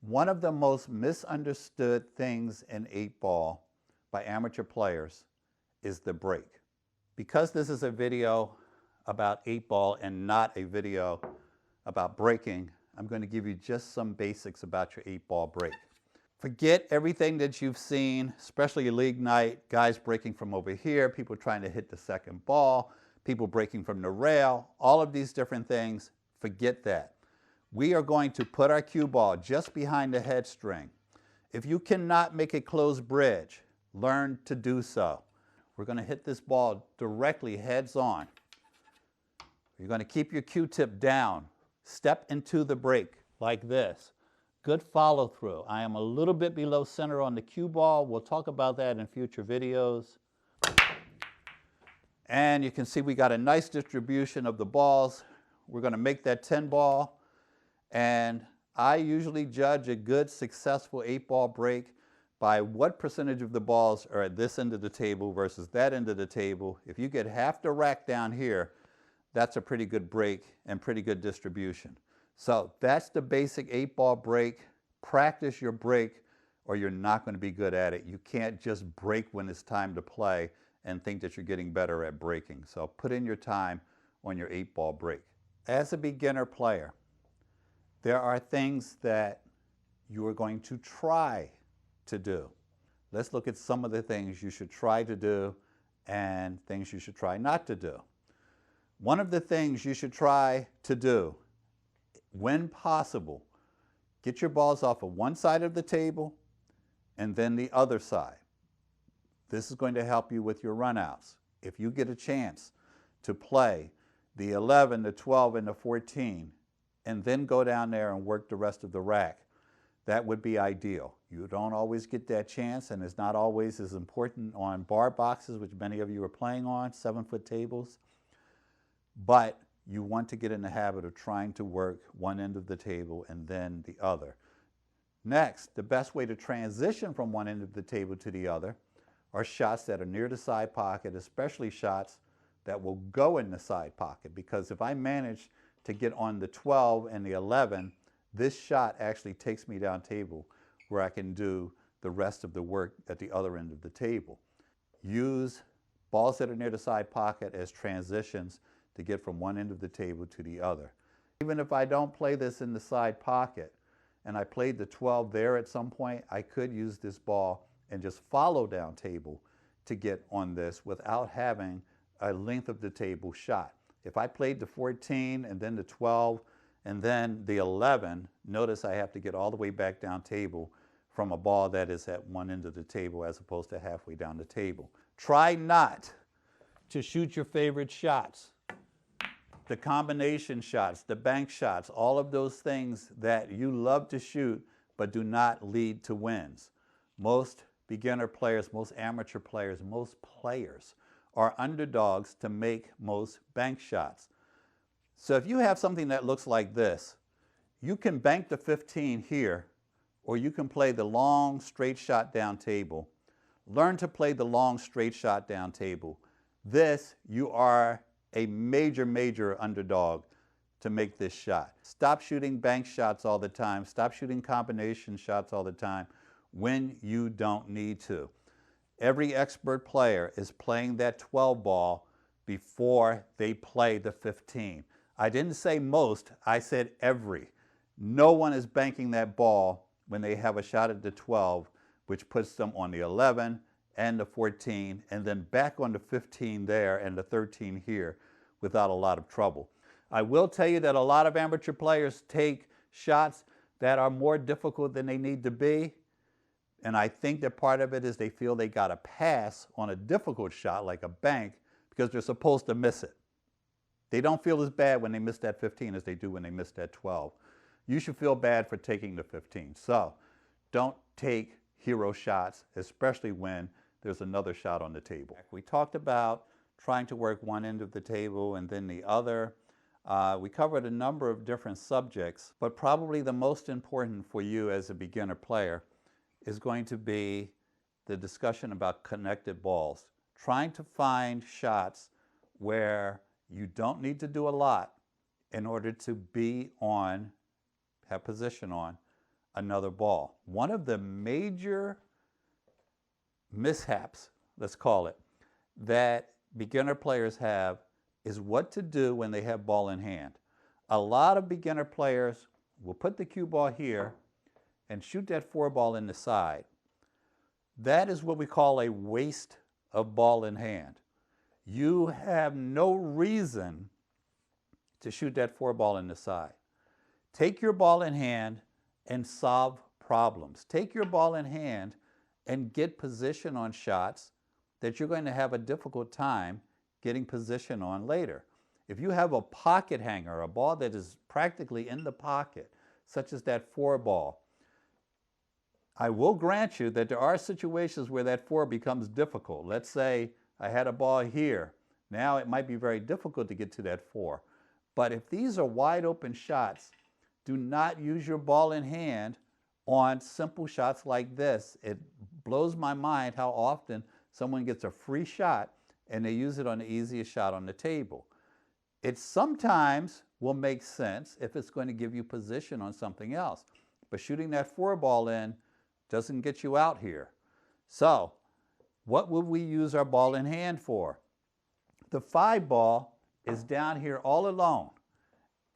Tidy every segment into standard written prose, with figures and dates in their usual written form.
One of the most misunderstood things in 8-ball by amateur players is the break. Because this is a video about 8-ball and not a video about breaking, I'm going to give you just some basics about your 8-ball break. Forget everything that you've seen, especially league night, guys breaking from over here, people trying to hit the second ball, people breaking from the rail, all of these different things. Forget that. We are going to put our cue ball just behind the head string. If you cannot make a closed bridge, learn to do so. We're going to hit this ball directly heads on. You're going to keep your cue tip down. Step into the break like this. Good follow through. I am a little bit below center on the cue ball. We'll talk about that in future videos. And you can see we got a nice distribution of the balls. We're going to make that 10 ball. And I usually judge a good, successful 8-ball break by what percentage of the balls are at this end of the table versus that end of the table. If you get half the rack down here, that's a pretty good break and pretty good distribution. So that's the basic 8-ball break. Practice your break or you're not going to be good at it. You can't just break when it's time to play and think that you're getting better at breaking. So put in your time on your 8-ball break. As a beginner player, there are things that you are going to try to do. Let's look at some of the things you should try to do and things you should try not to do. One of the things you should try to do, when possible, get your balls off of one side of the table and then the other side. This is going to help you with your runouts. If you get a chance to play the 11, the 12, and the 14, and then go down there and work the rest of the rack, that would be ideal. You don't always get that chance, and it's not always as important on bar boxes, which many of you are playing on, 7-foot tables. But you want to get in the habit of trying to work one end of the table and then the other. Next, the best way to transition from one end of the table to the other are shots that are near the side pocket, especially shots that will go in the side pocket. Because if I manage to get on the 12 and the 11, this shot actually takes me down table where I can do the rest of the work at the other end of the table. Use balls that are near the side pocket as transitions to get from one end of the table to the other. Even if I don't play this in the side pocket and I played the 12 there at some point, I could use this ball and just follow down table to get on this without having a length of the table shot. If I played the 14 and then the 12 and then the 11, notice I have to get all the way back down table from a ball that is at one end of the table as opposed to halfway down the table. Try not to shoot your favorite shots. The combination shots, the bank shots, all of those things that you love to shoot but do not lead to wins. Most beginner players, most amateur players, most players are underdogs to make most bank shots. So if you have something that looks like this, you can bank the 15 here, or you can play the long straight shot down table. Learn to play the long straight shot down table. This, you are a major, major underdog to make this shot. Stop shooting bank shots all the time. Stop shooting combination shots all the time when you don't need to. Every expert player is playing that 12 ball before they play the 15. I didn't say most, I said every. No one is banking that ball when they have a shot at the 12, which puts them on the 11 and the 14, and then back on the 15 there and the 13 here without a lot of trouble. I will tell you that a lot of amateur players take shots that are more difficult than they need to be. And I think that part of it is they feel they got a pass on a difficult shot like a bank because they're supposed to miss it. They don't feel as bad when they miss that 15 as they do when they miss that 12. You should feel bad for taking the 15. So don't take hero shots, especially when there's another shot on the table. We talked about trying to work one end of the table and then the other. We covered a number of different subjects, but probably the most important for you as a beginner player is going to be the discussion about connected balls. Trying to find shots where you don't need to do a lot in order to be on, have position on, another ball. One of the major mishaps, let's call it, that beginner players have is what to do when they have ball in hand. A lot of beginner players will put the cue ball here and shoot that 4 ball in the side. That is what we call a waste of ball in hand. You have no reason to shoot that 4 ball in the side. Take your ball in hand and solve problems. Take your ball in hand and get position on shots that you're going to have a difficult time getting position on later. If you have a pocket hanger, a ball that is practically in the pocket, such as that 4 ball, I will grant you that there are situations where that 4 becomes difficult. Let's say I had a ball here. Now it might be very difficult to get to that 4. But if these are wide open shots, do not use your ball in hand on simple shots like this. It blows my mind how often someone gets a free shot and they use it on the easiest shot on the table. It sometimes will make sense if it's going to give you position on something else. But shooting that 4 ball in doesn't get you out here. So what would we use our ball in hand for? The 5 ball is down here all alone.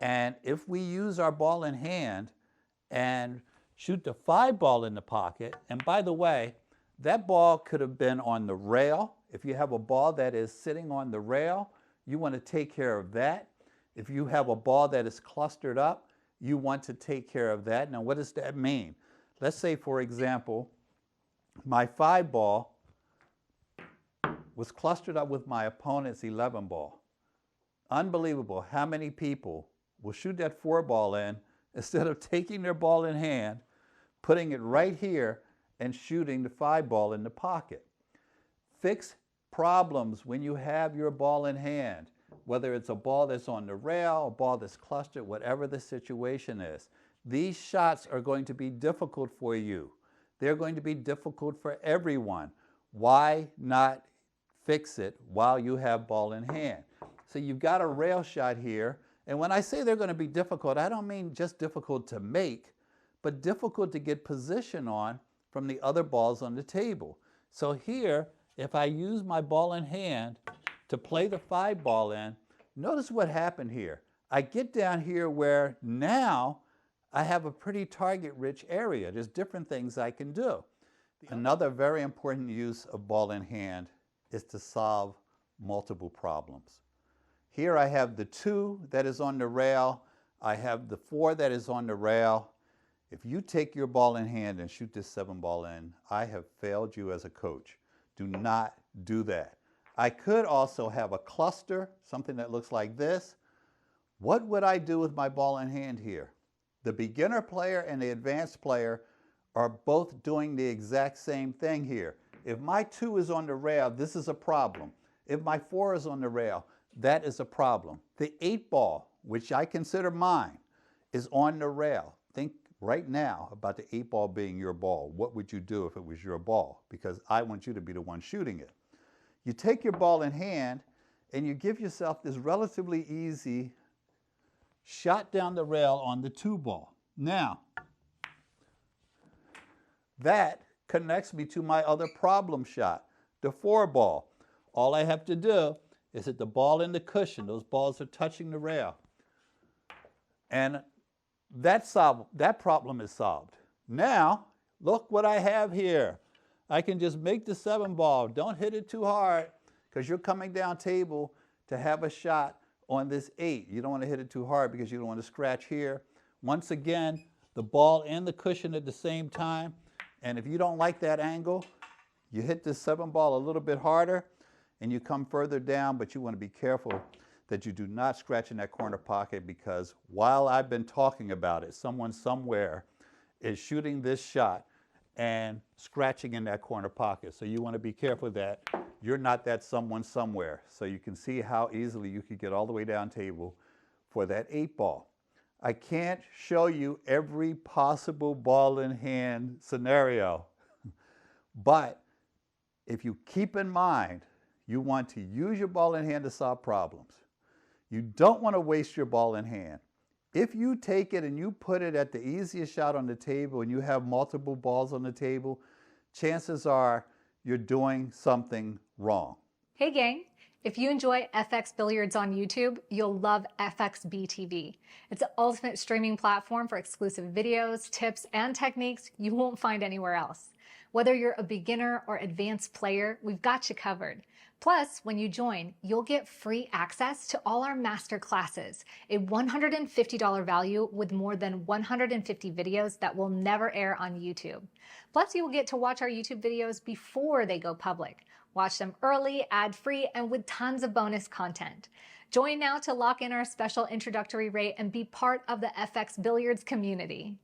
And if we use our ball in hand and shoot the 5 ball in the pocket, and by the way, that ball could have been on the rail. If you have a ball that is sitting on the rail, you want to take care of that. If you have a ball that is clustered up, you want to take care of that. Now, what does that mean? Let's say, for example, my 5 ball was clustered up with my opponent's 11 ball. Unbelievable how many people will shoot that 4 ball in instead of taking their ball in hand, putting it right here, and shooting the 5 ball in the pocket. Fix problems when you have your ball in hand, whether it's a ball that's on the rail, a ball that's clustered, whatever the situation is. These shots are going to be difficult for you. They're going to be difficult for everyone. Why not fix it while you have ball in hand? So you've got a rail shot here, and when I say they're going to be difficult, I don't mean just difficult to make, but difficult to get position on from the other balls on the table. So here, if I use my ball in hand to play the 5 ball in, notice what happened here. I get down here where now I have a pretty target-rich area. There's different things I can do. Another very important use of ball in hand is to solve multiple problems. Here I have the 2 that is on the rail. I have the 4 that is on the rail. If you take your ball in hand and shoot this 7 ball in, I have failed you as a coach. Do not do that. I could also have a cluster, something that looks like this. What would I do with my ball in hand here? The beginner player and the advanced player are both doing the exact same thing here. If my 2 is on the rail, this is a problem. If my 4 is on the rail, that is a problem. The 8 ball, which I consider mine, is on the rail. Think right now about the 8 ball being your ball. What would you do if it was your ball? Because I want you to be the one shooting it. You take your ball in hand and you give yourself this relatively easy shot down the rail on the 2 ball. Now, that connects me to my other problem shot, the 4 ball. All I have to do is hit the ball in the cushion. Those balls are touching the rail. And that problem is solved. Now, look what I have here. I can just make the 7 ball. Don't hit it too hard because you're coming down table to have a shot on this 8. You don't want to hit it too hard because you don't want to scratch here. Once again, the ball and the cushion at the same time. And if you don't like that angle, you hit this 7 ball a little bit harder and you come further down, but you want to be careful that you do not scratch in that corner pocket, because while I've been talking about it, someone somewhere is shooting this shot and scratching in that corner pocket. So you want to be careful that you're not that someone somewhere. So you can see how easily you could get all the way down table for that 8 ball. I can't show you every possible ball in hand scenario, but if you keep in mind, you want to use your ball in hand to solve problems. You don't want to waste your ball in hand. If you take it and you put it at the easiest shot on the table and you have multiple balls on the table, chances are you're doing something wrong. Hey gang, if you enjoy FX Billiards on YouTube, you'll love FXBTV. It's the ultimate streaming platform for exclusive videos, tips, and techniques you won't find anywhere else. Whether you're a beginner or advanced player, we've got you covered. Plus, when you join, you'll get free access to all our master classes, a $150 value with more than 150 videos that will never air on YouTube. Plus, you will get to watch our YouTube videos before they go public. Watch them early, ad-free, and with tons of bonus content. Join now to lock in our special introductory rate and be part of the FX Billiards community.